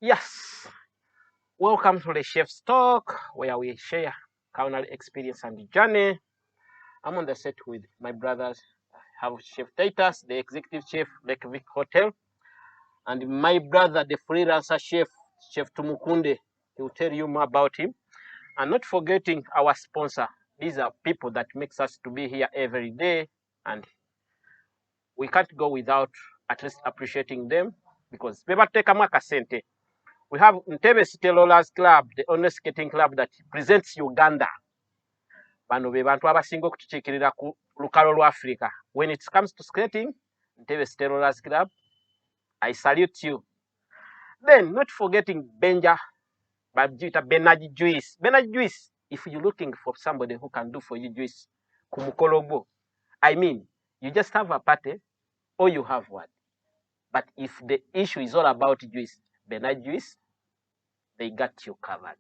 Yes, welcome to the Chef's Talk, where we share culinary experience and journey. I'm on the set with my brothers. I have Chef Titus, the executive chef, Lake Vic Hotel, and my brother, the freelancer chef, Chef Tumukunde. He will tell you more about him. And not forgetting our sponsor. These are people that makes us to be here every day, and we can't go without at least appreciating them because bebateekamu akasente. We have Ntebe City Rollers Club, the only skating club that presents Uganda. Bano be bantu abasinga okutukiikirira ku lukalo lwa Africa. When it comes to skating, Ntebe City Rollers Club, I salute you. Then, not forgetting Benja, Babjita Benaji Juice. Benaji Juice, if you're looking for somebody who can do for you juice, kumukolobo. I mean, you just have a party or you have one. But if the issue is all about juice, Benaji Juice, they got you covered.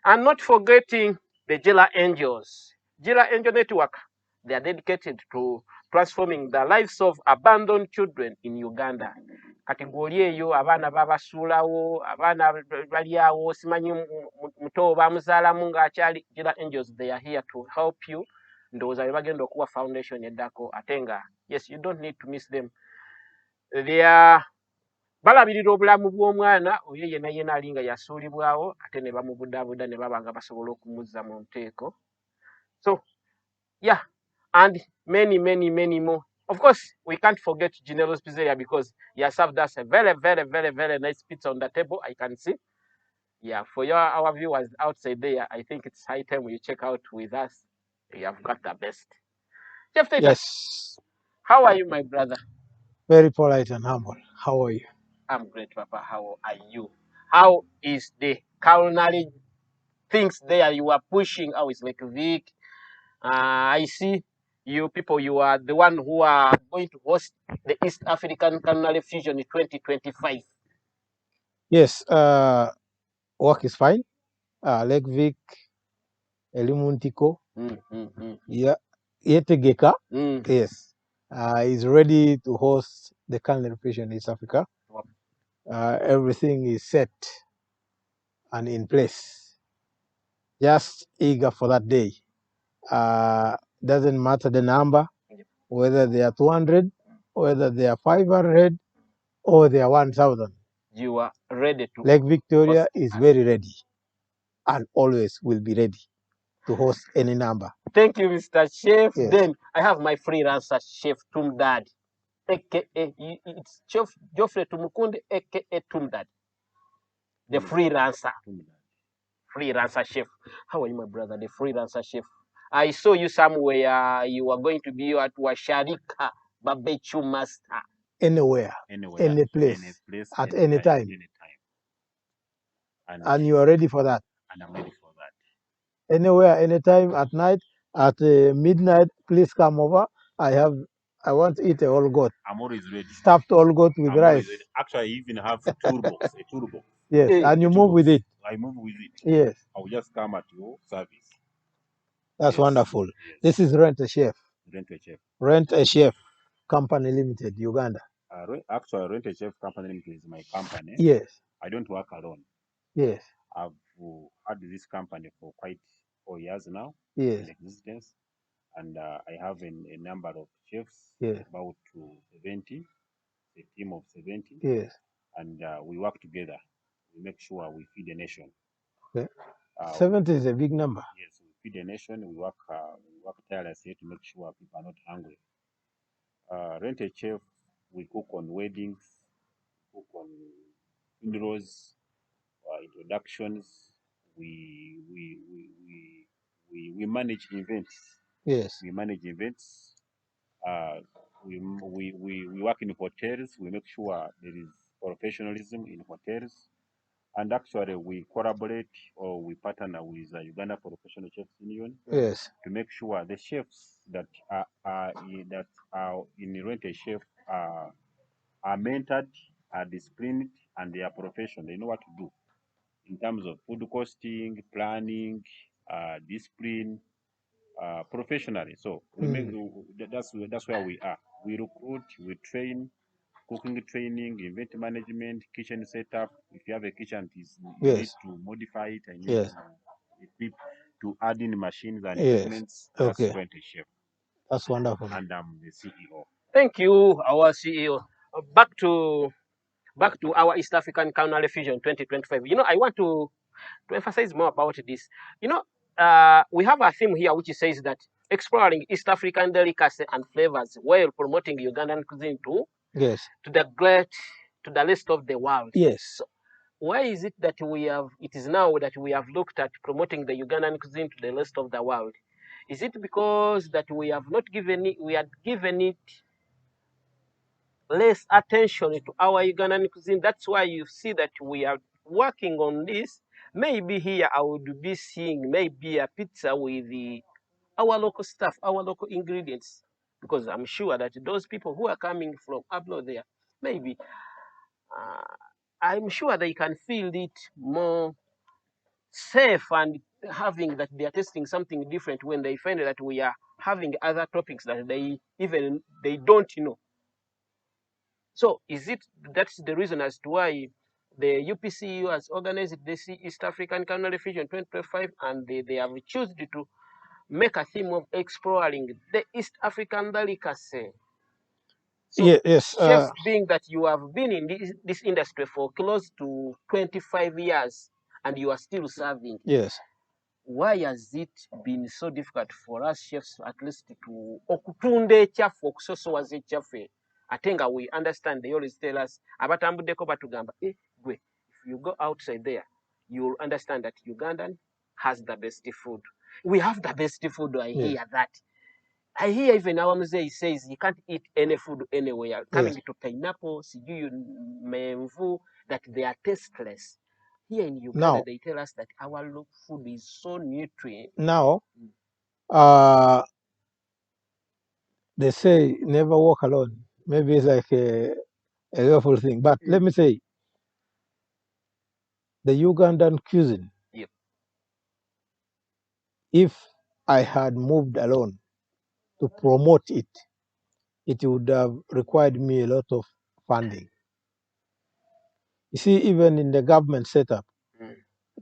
And not forgetting the Jela Angels. Jela Angel Network, they are dedicated to transforming the lives of abandoned children in Uganda. Kategori eyo abaana babasuulawo, abaana bali awo simanyi muto bamuzaalamu ng'akyali. Jela Angels, they are here to help you. Ndowooza bagenda okuwa foundation eddako ate nga yes, you don't need to miss them. They are balabirira obulamu bw'omwana oyo yenna ali nga yasuulibwawo ate ne bamubudaabuda ne baba nga basobola okumuzza mu nteeko. So yeah, and many more. Of course, we can't forget Ginero's Pizzeria because he has served us a very nice pizza on the table, I can see. Yeah, for our viewers outside there, I think it's high time you check out with us. You have got the best. Chef Tater, Yes, how are you, my brother? very polite and humble. How are you? I'm great, Papa. How are you? How is the culinary things there you are pushing? How is like Vic? I see you people, you are the one who are going to host the East African Culinary Fusion in 2025. Yes, work is fine. Lake Vic, Elimuntiko, yeah, Yetegeka, yes, is ready to host the culinary fusion in East Africa. Everything is set and in place. Just eager for that day. Doesn't matter the number, whether they are 200, whether they are 500, or they are 1,000. You are ready to. Lake Victoria is very ready and always will be ready to host any number. Thank you, Mr. Chef. Yes. Then I have my freelancer, Chef Tumudad, aka it's Chef Geoffrey Tumukunde, aka Tumudad, the freelancer. Freelancer chef. How are you, my brother? The freelancer chef. I saw you somewhere. You were going to be at Washarika Barbecue Master. Anywhere, any place, at any time. And you are ready for that. And I'm ready for that. Anywhere, anytime, at night, at midnight, please come over. I want to eat a whole goat. I'm always ready. Stuffed whole goat with rice. Actually, I even have a toolbox. Yes, and you move with it. I move with it. Yes. I'll just come at your service. That's wonderful. Yes. This is Rent a Chef. Rent a Chef. Rent a Chef Company Limited, Uganda. Actually, Rent a Chef Company Limited is my company. Yes. I don't work alone. Yes. I've had this company for quite 4 years now. Yes. In existence. And I have a number of chefs, yes. about 70, a team of 70. Yes. And we work together. We make sure we feed the nation. Okay. 70 is a big number. Yes, we feed the nation. We work tirelessly to make sure people are not hungry. Rent a Chef, we cook on weddings, cook on funerals, introductions. We manage events. Yes. We manage events. We work in hotels. We make sure there is professionalism in hotels. And actually, we collaborate or we partner with the Uganda Professional Chefs Union. Yes. To make sure the chefs that are in Rent a Chef are mentored, are disciplined, and they are professional. They know what to do in terms of food costing, planning, discipline, professionally. So we make, that's where we are. We recruit, we train, cooking training, event management, kitchen setup. If you have a kitchen, you Yes. need to modify it and you Yes. need to equip to add in machines and Yes. equipments. That's Okay. Rent a Chef. That's wonderful. And I'm the CEO. Thank you, our CEO. Back to our East African Culinary Fusion 2025. I want to emphasize more about this. We have a theme here which says that exploring East African delicacy and flavors while promoting Ugandan cuisine to Yes. to the rest of the world. Yes. So why is it that it is now that we have looked at promoting the Ugandan cuisine to the rest of the world? Is it because that we had given it less attention to our Ugandan cuisine? That's why you see that we are working on this. Maybe here I would be seeing maybe a pizza with our local stuff, our local ingredients, because I'm sure that those people who are coming from abroad there, maybe I'm sure they can feel it more safe and having that they are tasting something different when they find that we are having other topics that they don't know. So that's the reason as to why the UPCU has organized this East African Culinary Fusion 2025, and they have chosen to make a theme of exploring the East African delicacy. So, Yes. chef, being that you have been in this industry for close to 25 years and you are still serving, Yes. why has it been so difficult for us chefs at least to okutunda ekyafu okusosowaza ekyaffe ate nga we understand they always tell us abatambuddeko batugamba gwe if you go outside there you'll understand that Ugandan has the best food. We have the best food. I hear that. I hear even our Mzee says you can't eat any food anywhere. Coming to pineapple, sijui menvu, that they are tasteless. Here in Uganda, they tell us that our food is so nutrient. Now, they say never walk alone. Maybe it's like a awful thing. But let me say, the Ugandan cuisine, if I had moved alone to promote it, it would have required me a lot of funding. You see, even in the government setup,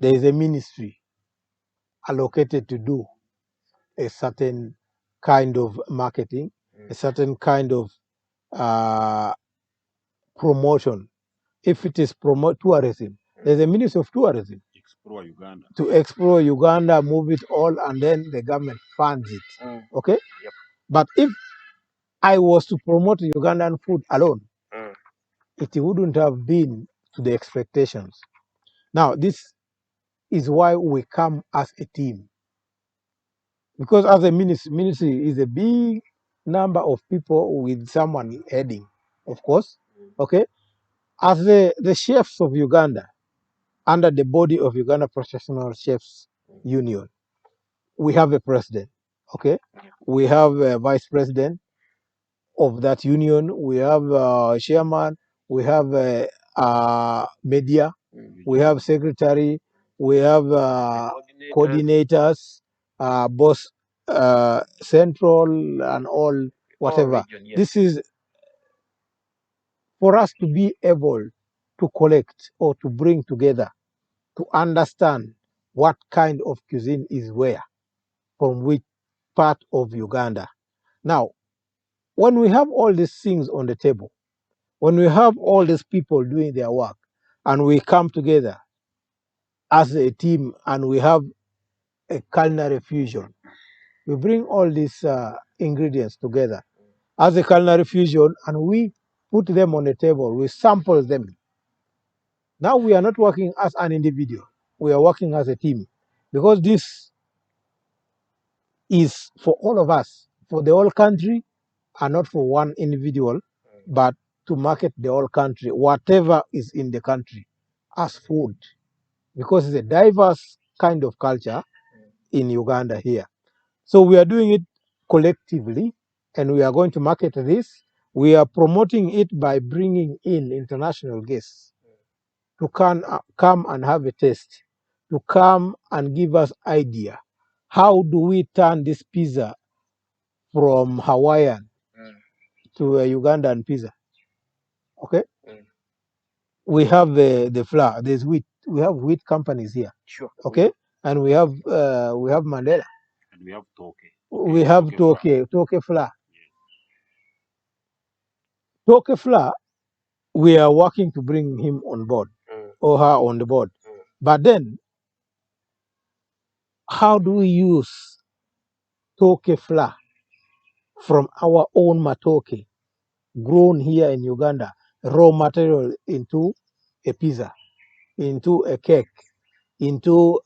there is a ministry allocated to do a certain kind of marketing, a certain kind of promotion. If it is tourism, there's a ministry of tourism. Explore Uganda. To explore Uganda, move it all, and then the government funds it. Okay? Yep. But if I was to promote Ugandan food alone, it wouldn't have been to the expectations. Now, this is why we come as a team. Because as a ministry is a big number of people with someone heading, of course. Okay? As the chefs of Uganda, under the body of Uganda Professional Chefs Union, we have a president. Okay? We have a vice president of that union. We have a chairman. We have a media. We have secretary. We have coordinators, both central and all whatever. Region, yes. This is for us to be able to collect or to bring together to understand what kind of cuisine is where, from which part of Uganda. Now, when we have all these things on the table, when we have all these people doing their work, and we come together as a team and we have a culinary fusion, we bring all these ingredients together as a culinary fusion and we put them on the table, we sample them. Now we are not working as an individual, we are working as a team, because this is for all of us, for the whole country, and not for one individual, but to market the whole country, whatever is in the country, as food, because it's a diverse kind of culture in Uganda here. So we are doing it collectively, and we are going to market this. We are promoting it by bringing in international guests to come and have a taste, to come and give us idea. How do we turn this pizza from Hawaiian to a Ugandan pizza? Okay, we have the flour. There's wheat. We have wheat companies here. Sure. Okay, and we have Mandela. And we have Toke. We have Toke flour. Toke flour. We are working to bring him on board or her on the board. But then, how do we use Toke flour from our own matoke, grown here in Uganda, raw material into a pizza, into a cake, into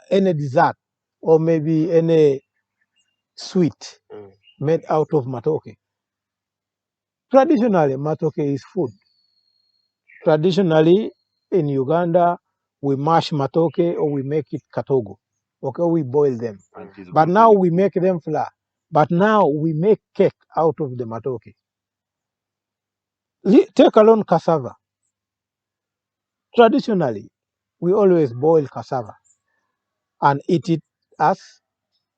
any dessert, or maybe any sweet made out of matoke? Traditionally, matoke is food. Traditionally, in Uganda, we mash matoke or we make it katogo. Okay, we boil them. But now we make them flour. But now we make cake out of the matoke. Take alone cassava. Traditionally, we always boil cassava and eat it as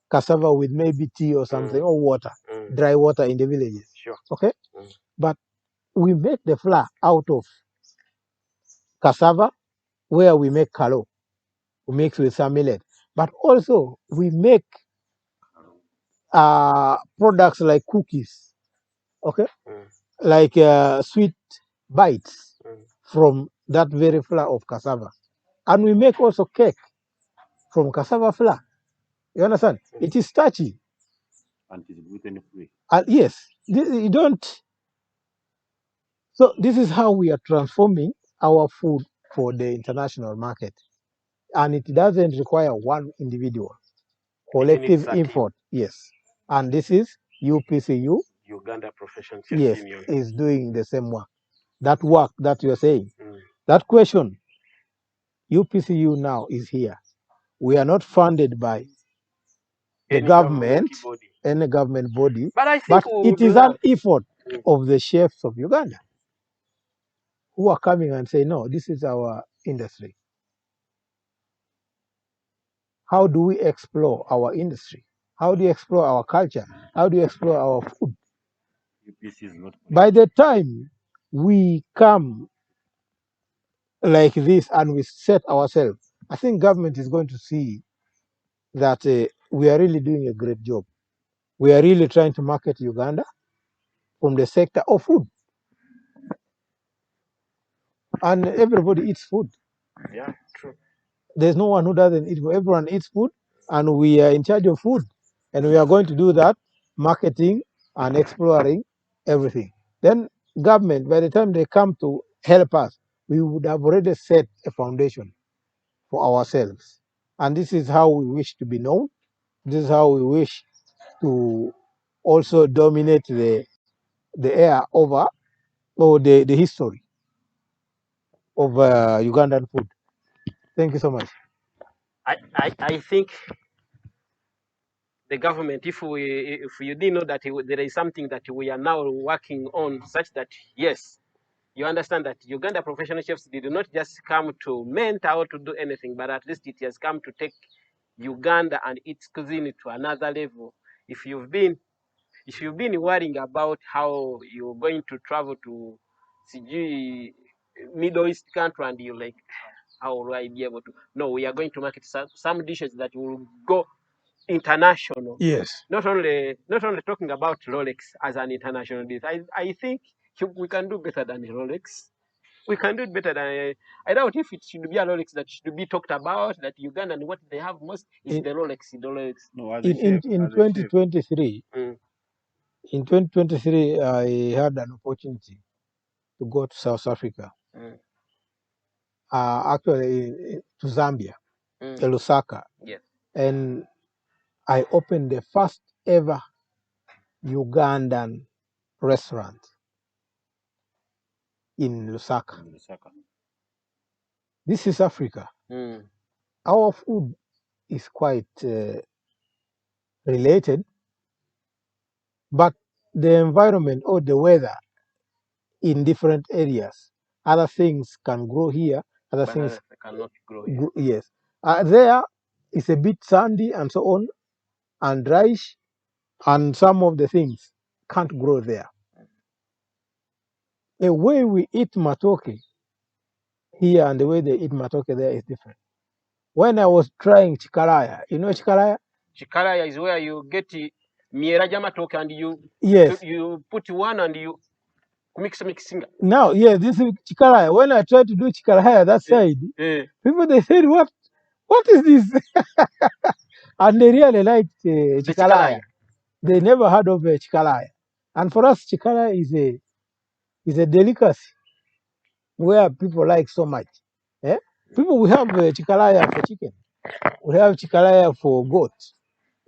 cassava with maybe tea or something or water, dry water in the villages. Sure. Okay? But we make the flour out of cassava where we make kalo. We mix with some millet. But also we make products like cookies, okay? Like sweet bites from that very flour of cassava. And we make also cake from cassava flour. You understand? It is starchy. And it is gluten free. And yes, you don't. So this is how we are transforming our food for the international market. And it doesn't require one individual. Collective effort, yes. And this is UPCU, Uganda Professional Chefs yes, Union. is doing the same work. That work that you're saying, that question, UPCU now is here. We are not funded by the government, any government body, but it is an effort of the chefs of Uganda who are coming and say, no, this is our industry. How do we explore our industry? How do you explore our culture? How do you explore our food? By the time we come like this and we set ourselves, I think government is going to see that we are really doing a great job. We are really trying to market Uganda from the sector of food. And everybody eats food. Yeah, true. There's no one who doesn't eat food. Everyone eats food, and we are in charge of food. And we are going to do that, marketing and exploring everything. Then government, by the time they come to help us, we would have already set a foundation for ourselves. And this is how we wish to be known. This is how we wish to also dominate the air over, or the history of Ugandan food. Thank you so much. I think the government, if you didn't know that there is something that we are now working on, such that yes, you understand that Uganda Professional Chefs did not just come to mentor or to do anything, but at least it has come to take Uganda and its cuisine to another level. If you've been worrying about how you're going to travel to CG Middle East country and you're like, how will I be able to? No, we are going to market some dishes that will go international. Yes. Not only talking about Rolex as an international dish. I think we can do better than Rolex. We can do it better than. I doubt if it should be a Rolex that should be talked about. That Uganda and what they have most is the Rolex. The Rolex. No, in 2023, in 2023, I had an opportunity to go to South Africa. Actually, to Zambia, Lusaka. Yes. And I opened the first ever Ugandan restaurant in Lusaka. This is Africa. Our food is quite related, but the environment or the weather in different areas, other things can grow here, other But things cannot grow here. Yes. There is a bit sandy and so on, and dryish, and some of the things can't grow there. a way we eat matoke here and the way they eat matoke there is different. When I was trying chikaraya, you know chikaraya? Chikaraya is where you get miera matoke and you put one and you mixing. Now, yeah, this is chikaraya. When I tried to do chikaraya that side, people they said, what is this? And they really liked chikaraya. They never heard of chikaraya. And for us, chikaraya is a delicacy where people like so much. Eh? People, we have chikaraya for chicken. We have chikaraya for goat.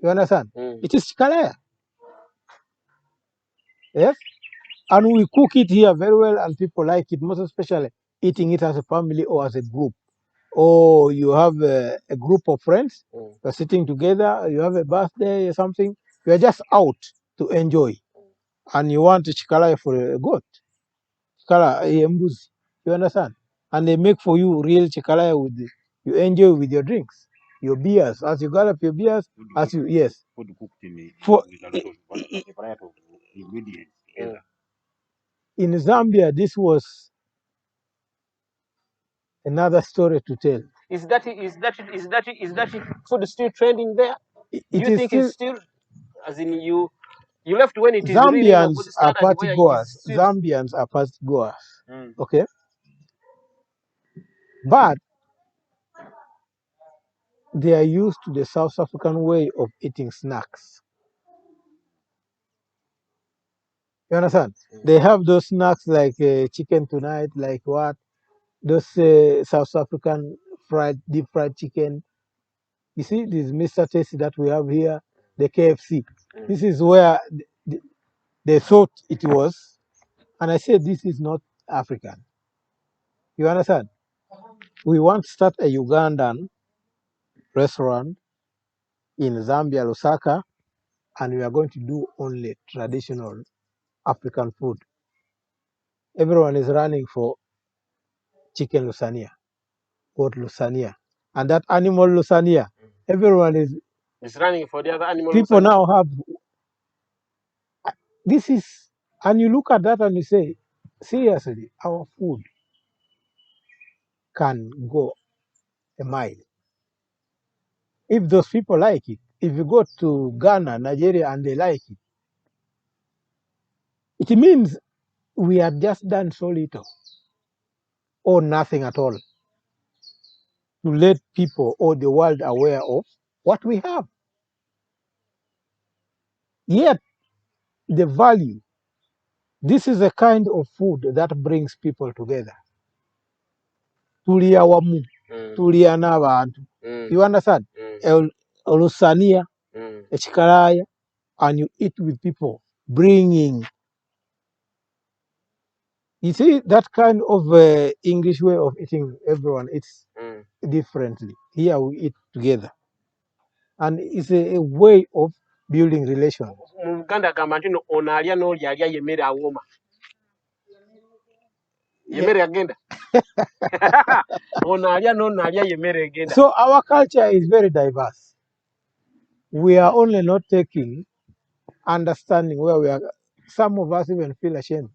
You understand? It is chikaraya. Yes? And we cook it here very well and people like it, most especially eating it as a family or as a group. Or you have a group of friends, you're sitting together, you have a birthday or something, you're just out to enjoy. And you want chikaraya for a goat. Chikaraya, mbuzi. You understand? And they make for you real chikaraya you enjoy with your drinks, your beers. As you gather up your beers, yes. Food cooked with a variety of ingredients together. In Zambia, this was another story to tell. Is that food still trending there? Do you think it's still, as in you left when it is Zambians really are party goers. Zambians are party goers. Okay, but they are used to the South African way of eating snacks. You understand? They have those snacks like chicken tonight, like what? Those South African deep fried chicken. You see, this Mr. Tasty that we have here, the KFC. This is where they thought it was. And I said, this is not African. You understand? We want to start a Ugandan restaurant in Zambia, Lusaka, and we are going to do only traditional African food. Everyone is running for chicken lasagna, goat lasagna, and that animal lasagna. Everyone is running for the other animal. People now have this is, and you look at that and you say, seriously, our food can go a mile if those people like it. If you go to Ghana, Nigeria, and they like it, it means we have just done so little or nothing at all to let people or the world aware of what we have. Yet, the value, this is a kind of food that brings people together. Tulia wamu, tulia n'abantu. You understand? Olusania, echikaraya, and you eat with people, bringing. You see, that kind of English way of eating, everyone eats differently. Here we eat together. And it's a way of building relations. So our culture is very diverse. We are only not taking understanding where we are. Some of us even feel ashamed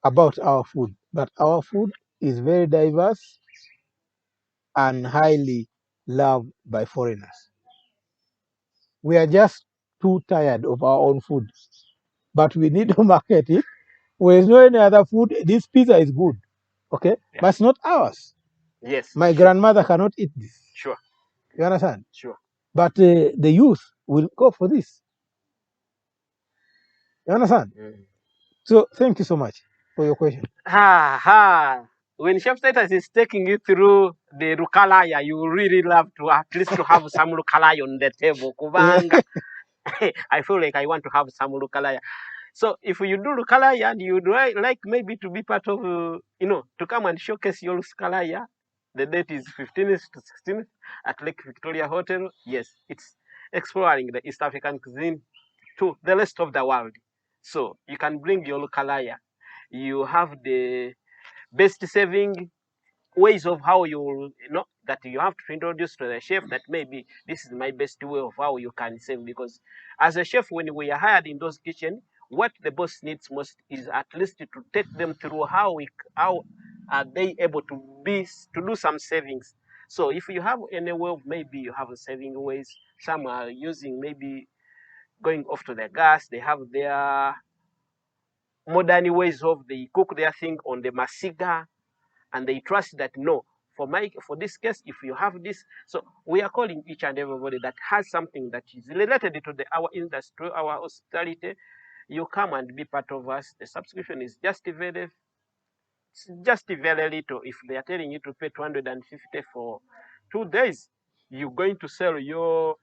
about our food, but our food is very diverse and highly loved by foreigners. We are just too tired of our own food, but we need to market it. There is no any other food. This pizza is good, okay, but it's not ours. Yes. My grandmother cannot eat this. Sure. You understand? Sure. But the youth will go for this. You understand? So thank you so much for your question. When Chef Status is taking you through the rukalaya, you really love to at least to have some rukalaya on the table. Kubanga. I feel like I want to have some rukalaya. So if you do rukalaya and you'd like maybe to be part of, to come and showcase your rukalaya, the date is 15th to 16th at Lake Victoria Hotel. Yes, it's exploring the East African cuisine to the rest of the world. So you can bring your rukalaya. You have the best saving ways of how you know that you have to introduce to the chef that maybe this is my best way of how you can save, because as a chef when we are hired in those kitchen what the boss needs most is at least to take them through how are they able to do some savings. So if you have any way of, maybe you have saving ways, some are using maybe going off to the gas, they have their modern ways of they cook their thing on the masiga, and they trust that no, for this case, if you have this, so we are calling each and everybody that has something that is related to our industry, our hospitality. You come and be part of us. The subscription is just very little. If they are telling you to pay 250 for 2 days, you're going to sell your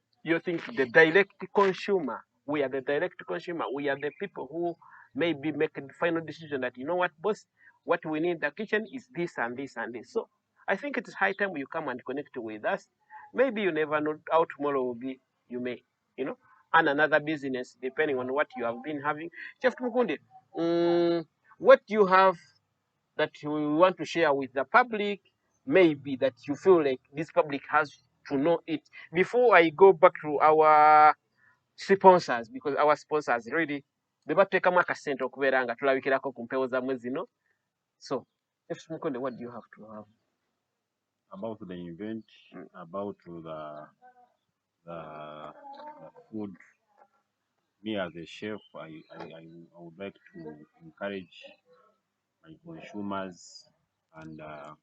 thing to the direct consumer. We are the direct consumer. We are the people who maybe make the final decision that, you know what, boss, what we need in the kitchen is this and this and this. So I think it's high time you come and connect with us. Maybe you never know how tomorrow will be. You may, earn another business depending on what you have been having. Chef Mukunde, what do you have that you want to share with the public, maybe that you feel like this public has to know it? Before I go back to our sponsors, because our sponsors really bebateekamu akasente okubeera nga tulabikirako ku mpewo zammwe zino. So F. Mukonde, what do you have to have about the event, about the food? Me as a chef, I would like to encourage my consumers and the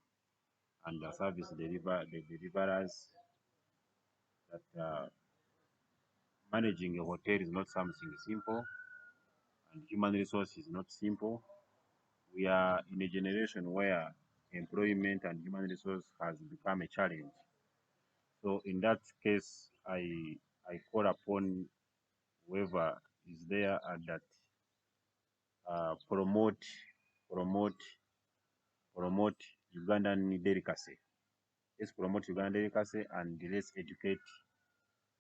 deliverers that managing a hotel is not something simple, and human resource is not simple. We are in a generation where employment and human resource has become a challenge. So in that case, I call upon whoever is there and that promote Ugandan delicacy. Let's promote Ugandan delicacy and let's educate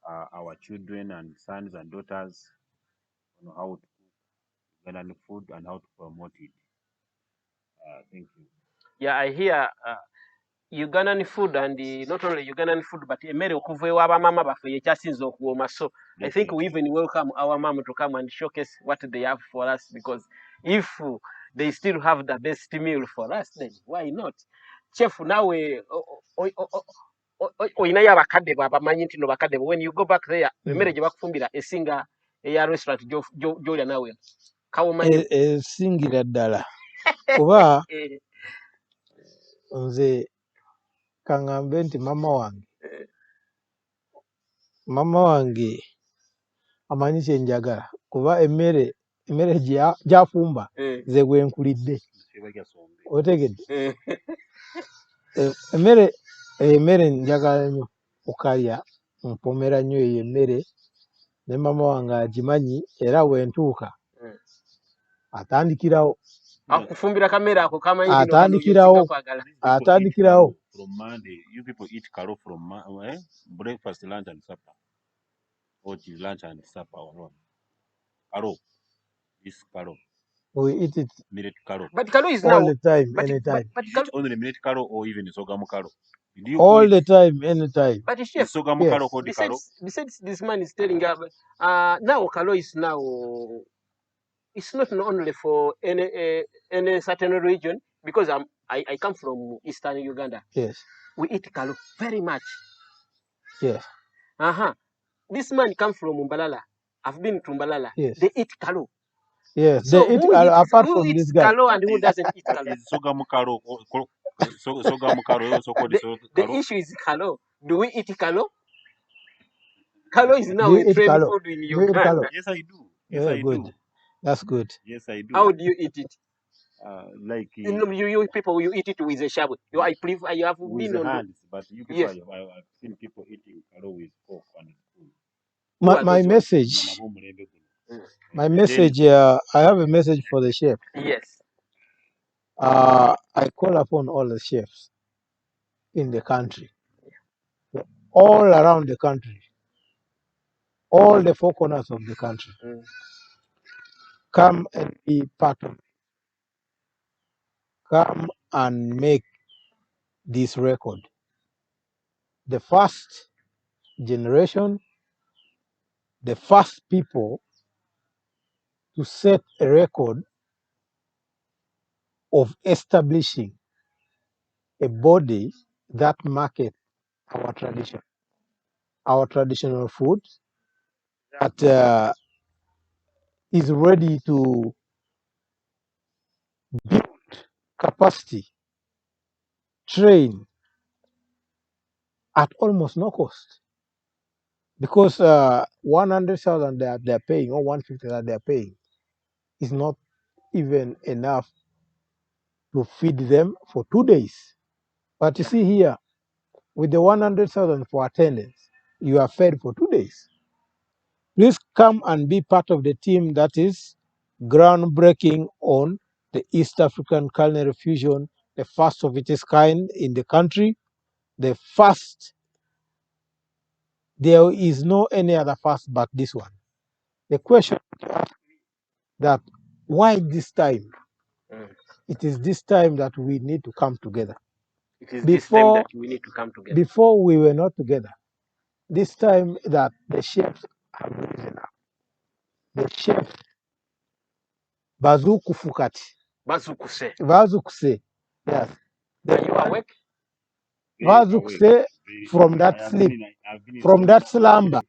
our children and sons and daughters on how to cook Ugandan food and how to promote it. Thank you. Yeah, I hear Ugandan food, and not only Ugandan food, but emmere okuva ewa mama baffe yekyasinze okuwooma. So I think we even welcome our mama to come and showcase what they have for us, because if they still have the best meal for us, then why not? Chef, nawe oyinayo abakadde bo abamanyi nti no bakadde bo, when you go back there, emmere gye bakufumbira esinga eya restaurant gy'olya nawe kawomanyi esingira ddala kuba nze kaŋŋambe nti mama wange amanyi kye njagala, kuba emmere gy'afumba nze gwenkulidde, otegedde. emmere njagala nnyo okalya, mpomera nnyo eyo emmere, ne mama wange agimanyi, era bwentuuka atandikirawo akufumbira kamere ako kamanyi atandikirawo from Monday. You people eat karo from breakfast, lunch, and supper. Or lunch and supper or what? Karo. This karo. We eat it millet karo. But karo is all now the time, anytime. But Is it only millet karo or even sogamu karo? All the time, anytime. But chef, sogamu karo called karo? Besides this man is telling us now karo is now, it's not only for any certain region, because I come from Eastern Uganda. Yes. We eat karo very much. Yes. This man comes from Mbalala. I've been to Mbalala. Yes. They eat karo. Yes, So they eat apart who from eats this guy. karo and who doesn't eat karo? Is sogamu karo sogamu karo also called the issue is karo. Do we eat karo? Karo is now a trend food in Uganda. Yes, I do. Yes, I good. do. That's good. Yes, I do. How do you eat it? Like you people, you eat it with a shabu. I have with been the on hands, but you people, yes. I've seen people eating karo with fork and spoon. My message, I have a message for the chef. Yes. I call upon all the chefs in the country, all around the country, all the four corners of the country. Come and be part of it. Come and make this record. The first generation, the first people to set a record of establishing a body that market our tradition, our traditional food, that is ready to build capacity, train at almost no cost. Because 100,000 that they're paying or 150 that they're paying is not even enough to feed them for 2 days. But you see here, with the 100,000 for attendance, you are fed for 2 days. Please come and be part of the team that is groundbreaking on the East African Culinary Fusion, the first of its kind in the country, the first. There is no any other first but this one. The question that why this time? It is this time that we need to come together. It is this time that we need to come together. Before we were not together. This time that the chefs have risen up. The chef Bazukufukati. Bazukuse. Yes. Are you awake? Bazukuse from that sleep, from that slumber.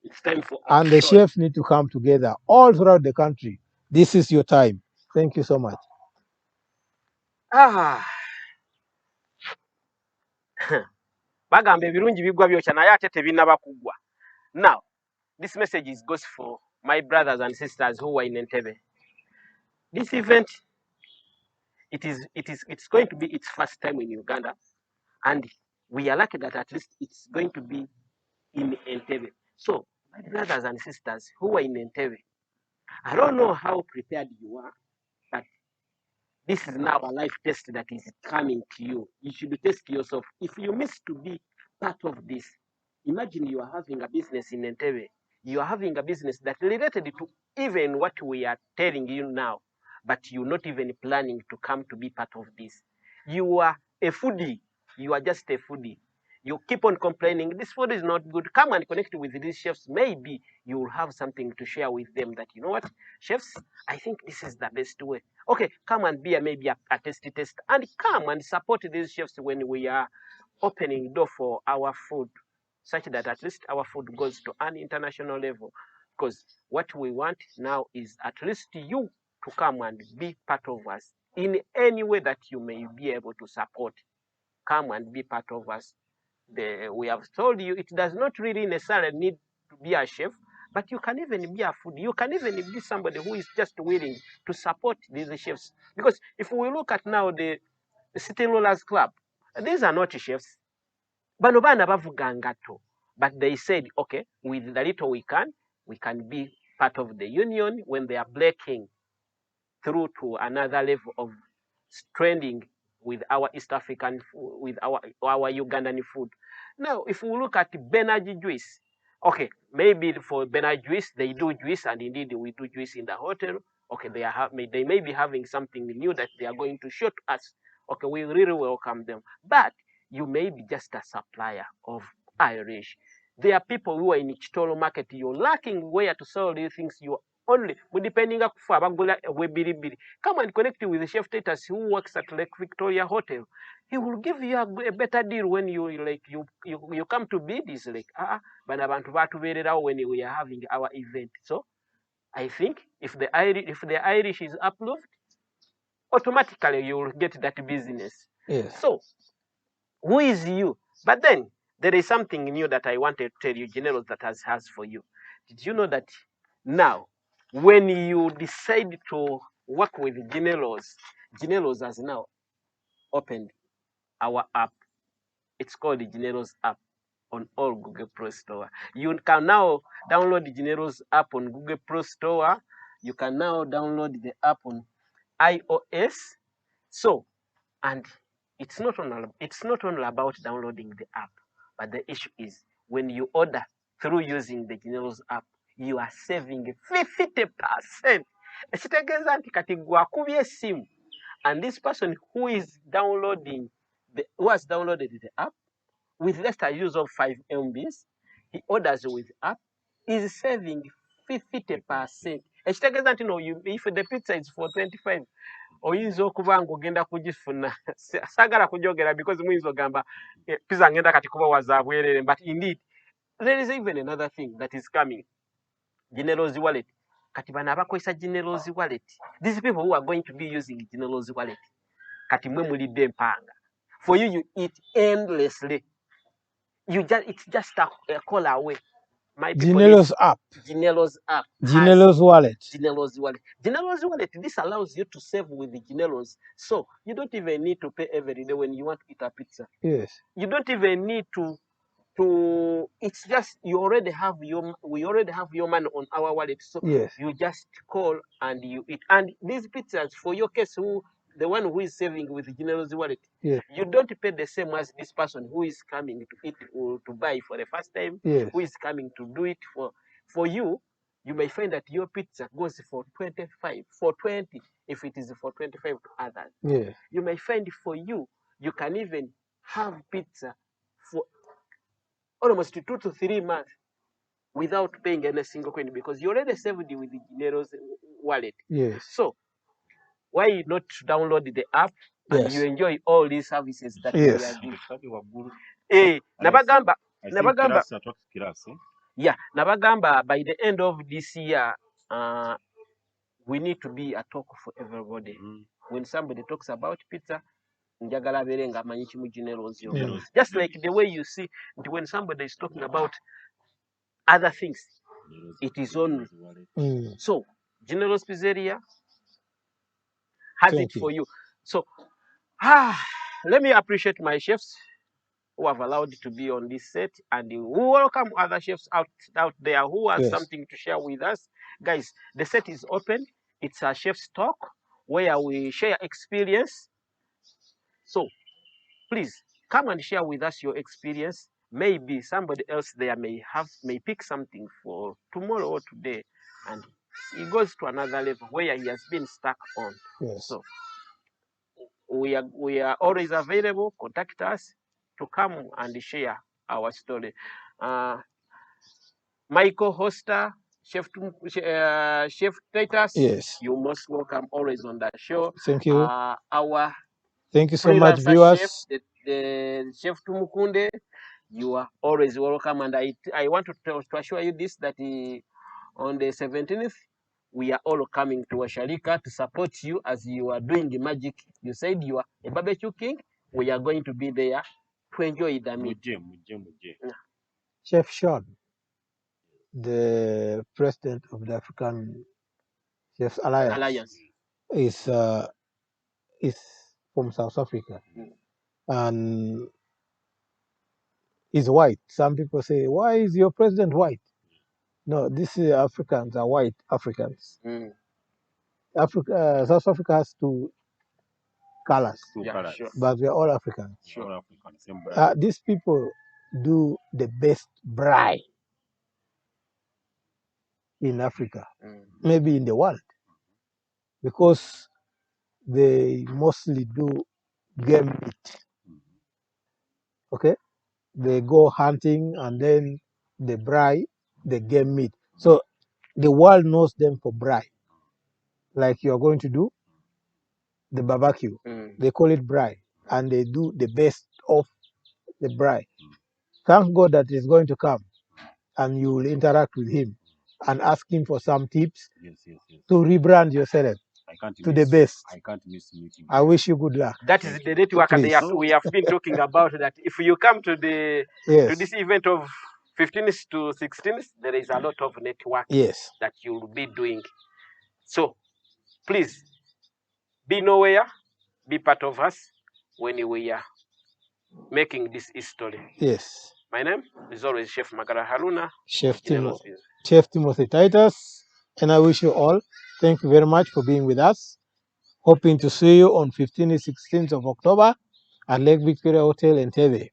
It's time for and the chefs need to come together all throughout the country. This is your time. Thank you so much. Bagamba ebirungi bigwa byokya naye ate tebinnaba kugwa. Now, this message goes for my brothers and sisters who are in Entebbe. This event, it's going to be its first time in Uganda, and we are lucky that at least it's going to be in Entebbe. So, my brothers and sisters who are in Entebbe, I don't know how prepared you are, but this is now a life test that is coming to you. You should test yourself. If you miss to be part of this, imagine you are having a business in Entebbe. You are having a business that related to even what we are telling you now, but you're not even planning to come to be part of this. You are a foodie. You are just a foodie. You keep on complaining, this food is not good. Come and connect with these chefs. Maybe you will have something to share with them that, you know what, chefs, I think this is the best way. Okay, come and be maybe a test, and come and support these chefs when we are opening door for our food, such that at least our food goes to an international level. Because what we want now is at least you to come and be part of us in any way that you may be able to support. Come and be part of us. We have told you it does not really necessarily need to be a chef, but you can even be a foodie. You can even be somebody who is just willing to support these chefs. Because if we look at now the City Rollers Club, these are not chefs. Bano bana bavuga ngato. But they said, okay, with the little we can be part of the union when they are breaking through to another level of trending with our East African, with our Ugandan food. Now, if we look at Benaji juice, okay, maybe for Benaji juice, they do juice, and indeed we do juice in the hotel. Okay, they may be having something new that they are going to show to us. Okay, we really welcome them. But you may be just a supplier of Irish. There are people who are in Chitoro market. You're lacking where to sell these things. You only depending on come and connect with the chef Titus who works at Lake Victoria Hotel. He will give you a better deal when you come to bid. Is like when we are having our event. So I think if the Irish is approved, automatically you will get that business. Yes. So who is you? But then there is something new that I wanted to tell you, Generals, that has for you. Did you know that now, when you decide to work with Generals has now opened our app. It's called the Generals app on all Google Play Store. You can now download the Generals app on Google Play Store. You can now download the app on iOS. So, and it's not only about downloading the app, but the issue is when you order through using the Generals app, you are saving 50%. And this person who has downloaded the app with less than use of 5 MBs, he orders with app, is saving 50%. ekitegeeza nti no, if the pizza is for 25 oyinza okuba ng'ogenda kugifuna saagala kugyogera because muyinza ogamba pizza ngenda kati kuba waza bwerere, but indeed there is even another thing that is coming. General's wallet. Kati bano abakozesa General's wallet, these people who are going to be using General's wallet, kati mwe mulidde empanga. For you, you eat endlessly. It's just a call away. My people, General's app. General's app. General's wallet. General's wallet. General's wallet. This allows you to save with the General's. So you don't even need to pay every day when you want to eat a pizza. Yes. You don't even need to. It's just we already have your money on our wallet. So yes. You just call and you eat. And these pizzas, for your case, the one who is saving with the General's wallet, yes. You don't pay the same as this person who is coming to eat or to buy for the first time, yes. Who is coming to do it for you. You may find that your pizza goes for 25, for 20, if it is for 25 to others. Yes. You may find for you can even have pizza for almost 2 to 3 months without paying any single coin because you already saved with the General's wallet. Yes. So why not download the app and you enjoy all these services that we are giving? Nabagamba. Yeah, Nabagamba, by the end of this year, we need to be a talk for everybody. When somebody talks about pizza, just like the way you see when somebody is talking about other things, it is on. So, General's Pizzeria has it for you. So, let me appreciate my chefs who have allowed to be on this set, and we welcome other chefs out there who have something to share with us. Guys, the set is open. It's a chef's talk where we share experience. So, please come and share with us your experience. Maybe somebody else there may pick something for tomorrow or today, and he goes to another level where he has been stuck on. Yes. So we are always available. Contact us to come and share our story. Michael Hoster, Chef Titus, yes. You most welcome always on that show. Thank you. Thank you so much, viewers. Chef, the Chef Tumukunde, you are always welcome. And I want to assure you this, that on the 17th, we are all coming to Washarika to support you as you are doing the magic. You said you are a barbecue king. We are going to be there to enjoy the meat. Chef Sean, the president of the African Chefs Alliance. Is from South Africa, and is white. Some people say, why is your president white? No, these Africans are white Africans. South Africa has 2 colors, Sure. but we are all Africans. Sure. These people do the best braai in Africa, maybe in the world, because they mostly do game meat. Okay, they go hunting and then they braai the game meat. So the world knows them for braai. Like you are going to do the barbecue, they call it braai, and they do the best of the braai. Thank God that he's going to come, and you will interact with him and ask him for some tips to rebrand yourself to the best. I can't miss meeting. I wish you good luck. That is the network we have been talking about. That if you come to to this event of 15th to 16th, there is a lot of network that you will be doing. So please be nowhere, be part of us when we are making this history. Yes. My name is always Chef Magara Haruna. Chef Timothy Titus, and I wish you all, thank you very much for being with us. Hoping to see you on 15th and 16th of October at Lake Victoria Hotel in Tebe.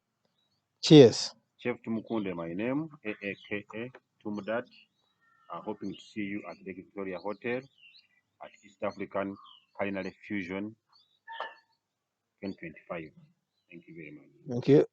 Cheers. Chef Tumukunde, my name, aka Tumudad. Hoping to see you at Lake Victoria Hotel at East African Culinary Fusion 2025. Thank you very much. Thank you.